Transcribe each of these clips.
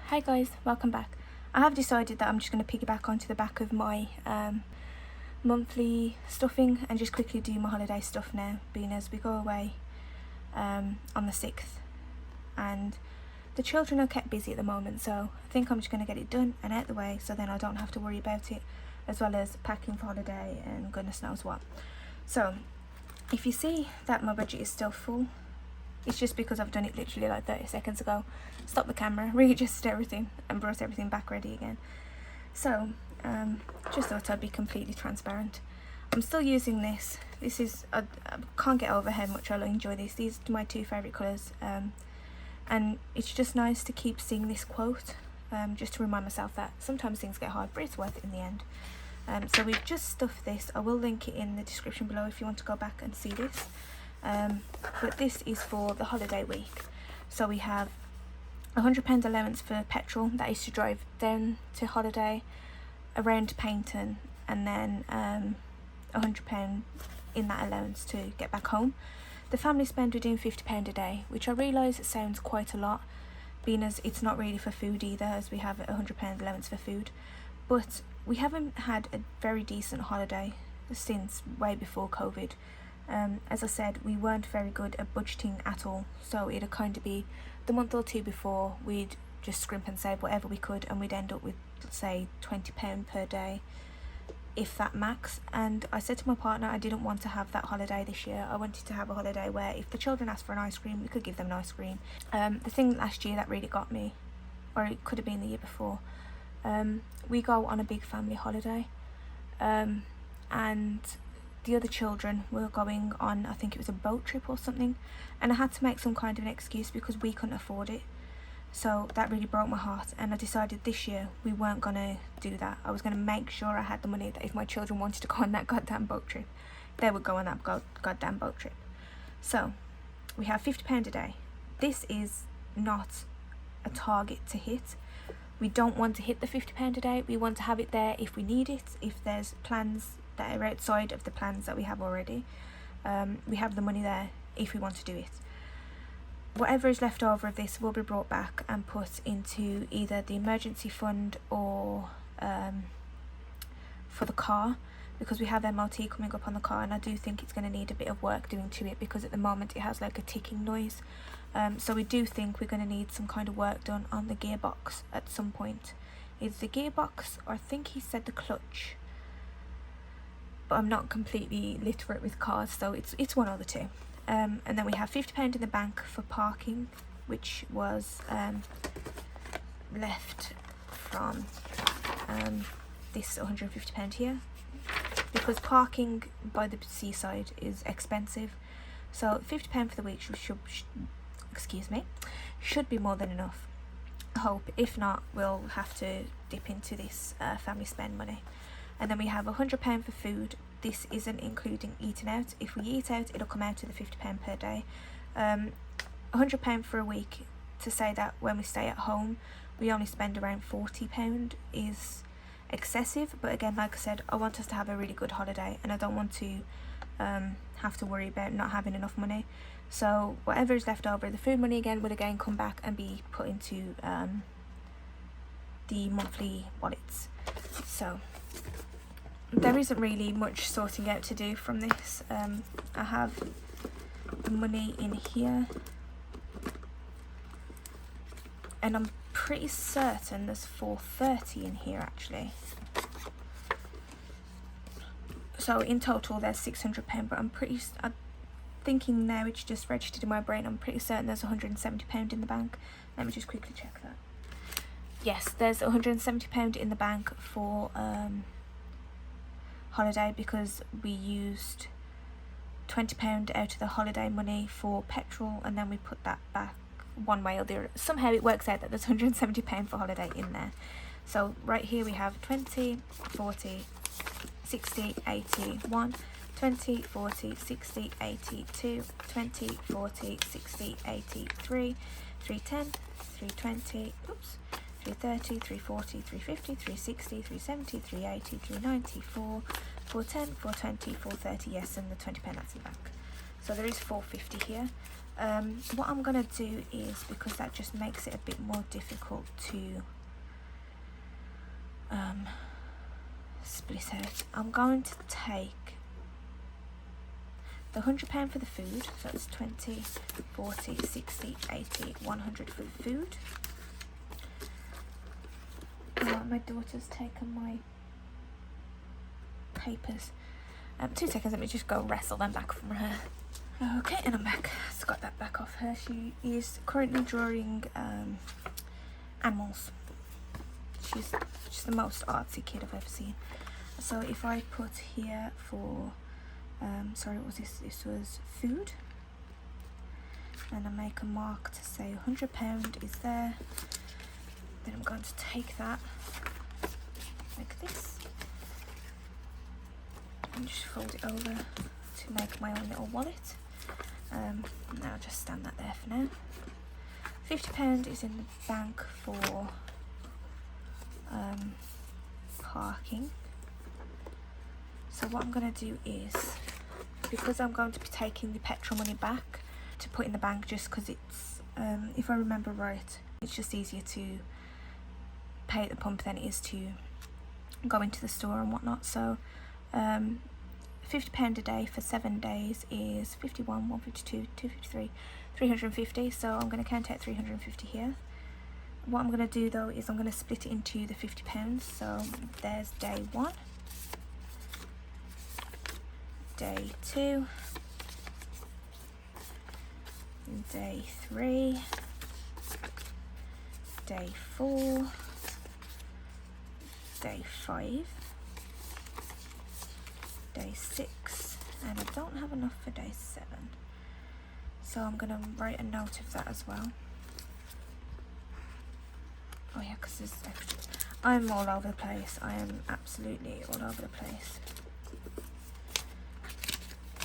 Hey guys, welcome back. I have decided that I'm just going to piggyback onto the back of my monthly stuffing and just quickly do my holiday stuff now, being as we go away on the 6th and the children are kept busy at the moment, so I think I'm just going to get it done and out the way so then I don't have to worry about it, as well as packing for holiday and goodness knows what. So if you see that my budget is still full, it's just because I've done it literally like 30 seconds ago. Stopped the camera, readjusted everything and brought everything back ready again. So just thought I'd be completely transparent. I'm still using this. This is, I can't get over how much I'll enjoy this. These are my two favourite colours, and it's just nice to keep seeing this quote, just to remind myself that sometimes things get hard but it's worth it in the end. So we've just stuffed this. I will link it in the description below if you want to go back and see this. But this is for the holiday week. So we have £100 allowance for petrol, that is to drive down to holiday, around Paynton, and then £100 in that allowance to get back home. The family spend within £50 a day, which I realise it sounds quite a lot, being as it's not really for food either, as we have a £100 allowance for food. But we haven't had a very decent holiday since way before COVID. As I said, we weren't very good at budgeting at all, so it'd kind of be the month or two before we'd just scrimp and save whatever we could, and we'd end up with, let's say, £20 per day, if that max. And I said to my partner I didn't want to have that holiday this year. I wanted to have a holiday where if the children asked for an ice cream, we could give them an ice cream. The thing last year that really got me, or it could have been the year before, we go on a big family holiday, and the other children were going on, I think it was a boat trip or something, and I had to make some kind of an excuse because we couldn't afford it. So that really broke my heart, and I decided this year we weren't going to do that. I was going to make sure I had the money that if my children wanted to go on that goddamn boat trip, they would go on that goddamn boat trip. So we have £50 a day. This is not a target to hit. We don't want to hit the £50 a day. We want to have it there if we need it, if there's plans that are outside of the plans that we have already. We have the money there if we want to do it. Whatever is left over of this will be brought back and put into either the emergency fund or for the car, because we have MOT coming up on the car, and I do think it's going to need a bit of work doing to it, because at the moment it has like a ticking noise. So we do think we're going to need some kind of work done on the gearbox at some point. It's the gearbox, or I think he said the clutch, but I'm not completely literate with cars, so it's one or the two. And then we have £50 in the bank for parking, which was left from this £150 here, because parking by the seaside is expensive. So £50 for the week should be more than enough. I hope. If not, we'll have to dip into this family spend money. And then we have £100 for food. This isn't including eating out. If we eat out, it'll come out to the £50 per day. £100 for a week, to say that when we stay at home we only spend around £40 is excessive. But again, like I said, I want us to have a really good holiday, and I don't want to have to worry about not having enough money. So whatever is left over, the food money again will again come back and be put into the monthly wallets. So there isn't really much sorting out to do from this. I have the money in here, and I'm pretty certain there's £430 in here actually. So in total there's £600, but I'm thinking now it's just registered in my brain. I'm pretty certain there's £170 in the bank. Let me just quickly check that. Yes, there's £170 in the bank for holiday, because we used £20 out of the holiday money for petrol, and then we put that back one way or the other. Somehow it works out that there's £170 for holiday in there. So right here we have 20, 40, 60, 81, 20, 40, 60, 82, 20, 40, 60, 83, 310, 320, oops, 330, 340, 350, 360, 370, 380, 390, 410, 420, 430, yes, and the £20 that's in the bank. So there is £450 here. What I'm going to do is, because that just makes it a bit more difficult to split out, I'm going to take the £100 for the food, so it's 20, 40, 60, 80, 100 for the food. My daughter's taken my papers. 2 seconds, let me just go wrestle them back from her. Okay, and I'm back. Just got that back off her. She is currently drawing animals. She's just the most artsy kid I've ever seen. So if I put here for, sorry, what was this? This was food. And I make a mark to say £100 is there. Then I'm going to take that, like this, and just fold it over to make my own little wallet. And I'll just stand that there for now. £50 is in the bank for parking. So what I'm going to do is, because I'm going to be taking the petrol money back to put in the bank, just because it's, if I remember right, it's just easier to pay at the pump than it is to go into the store and whatnot. So £50 a day for 7 days is 51, 152, 253, 350. So I'm going to count out 350 here. What I'm going to do though is I'm going to split it into the £50. So there's day 1, day 2, day 3, day 4, day 5, day 6, and I don't have enough for day 7, so I'm going to write a note of that as well. Oh yeah, because there's extra. I'm all over the place. I am absolutely all over the place.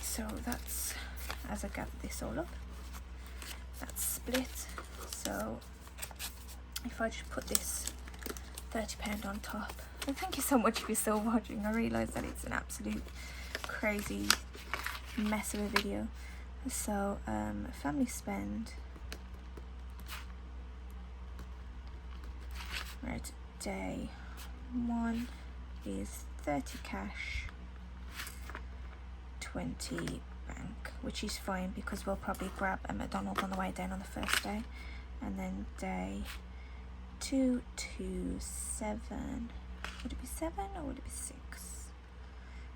So that's, as I gather this all up, that's split. So if I just put this £30 on top, and thank you so much if you're still watching. I realise that it's an absolute crazy mess of a video. So family spend, right, day 1 is 30 cash, 20 bank, which is fine because we'll probably grab a McDonald's on the way down on the first day. And then day 2 to 7, would it be 7 or would it be 6?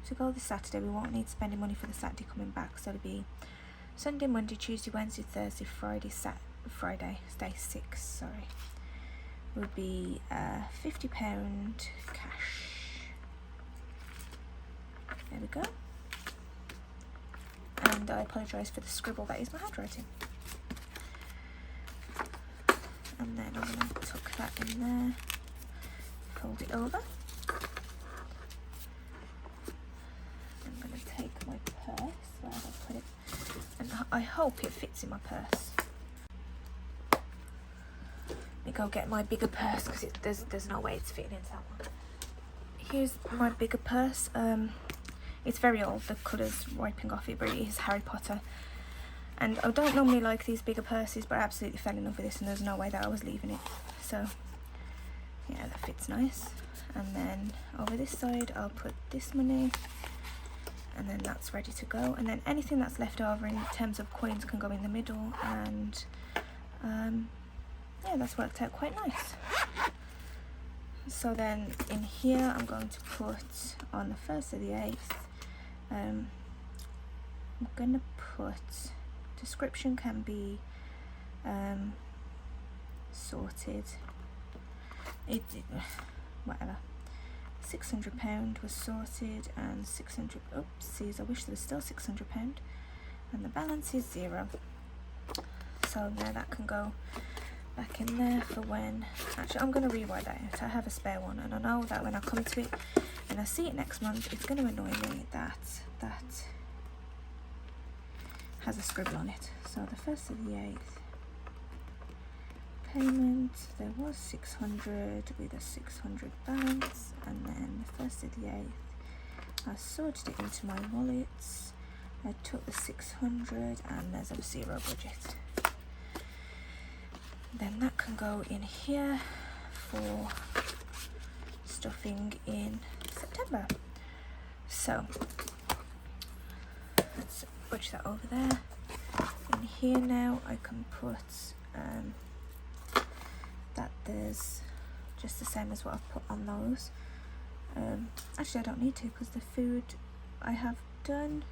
To go this Saturday, we won't need to spend any money for the Saturday coming back, so it'll be Sunday, Monday, Tuesday, Wednesday, Thursday, Friday, Friday, day 6, sorry, would be £50 cash. There we go. And I apologise for the scribble, that is my handwriting. And then I'm going to tuck that in there, fold it over. I'm going to take my purse, where have I put it? And I hope it fits in my purse. Let me go get my bigger purse because there's no way it's fitting into that one. Here's my bigger purse. It's very old, the colour's wiping off it, but it is Harry Potter. And I don't normally like these bigger purses, but I absolutely fell in love with this and there's no way that I was leaving it. So yeah, that fits nice. And then over this side I'll put this money, and then that's ready to go. And then anything that's left over in terms of coins can go in the middle, and yeah, that's worked out quite nice. So then in here I'm going to put on the 1st of the 8th, I'm going to put, description can be sorted, whatever. £600 was sorted, and 600, oopsies, I wish there was still £600, and the balance is 0. So now that can go back in there for when, actually I'm going to rewrite that out. I have a spare one, and I know that when I come to it and I see it next month, it's going to annoy me that that has a scribble on it. So the 1st of the 8th payment, there was 600 with a 600 balance, and then the 1st of the 8th I sorted it into my wallets, I took the 600 and there's a 0 budget. Then that can go in here for stuffing in September. So let's push that over there. In here now I can put that there's just the same as what I've put on those. Actually I don't need to, because the food I have done,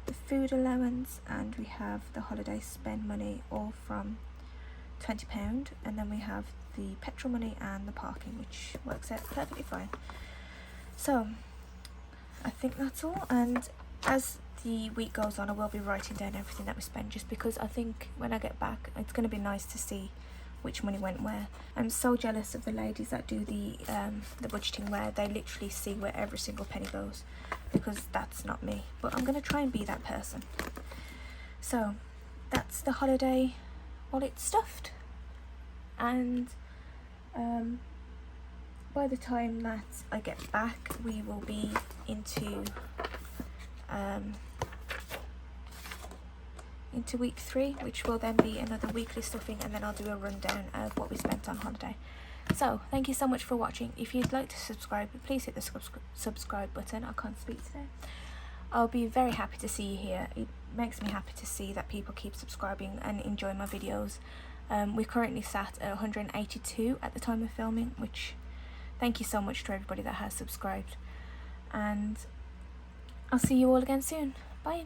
the food allowance, and we have the holiday spend money all from £20, and then we have the petrol money and the parking, which works out perfectly fine. So I think that's all, and as the week goes on I will be writing down everything that we spend, just because I think when I get back it's going to be nice to see which money went where. I'm so jealous of the ladies that do the budgeting, where they literally see where every single penny goes, because that's not me, but I'm going to try and be that person. So that's the holiday wallet stuffed, and by the time that I get back we will be into week 3, which will then be another weekly stuffing, and then I'll do a rundown of what we spent on holiday. So thank you so much for watching. If you'd like to subscribe, please hit the subscribe button. I can't speak today. I'll be very happy to see you here. It makes me happy to see that people keep subscribing and enjoy my videos. We're currently sat at 182 at the time of filming, which thank you so much to everybody that has subscribed, and I'll see you all again soon. Bye.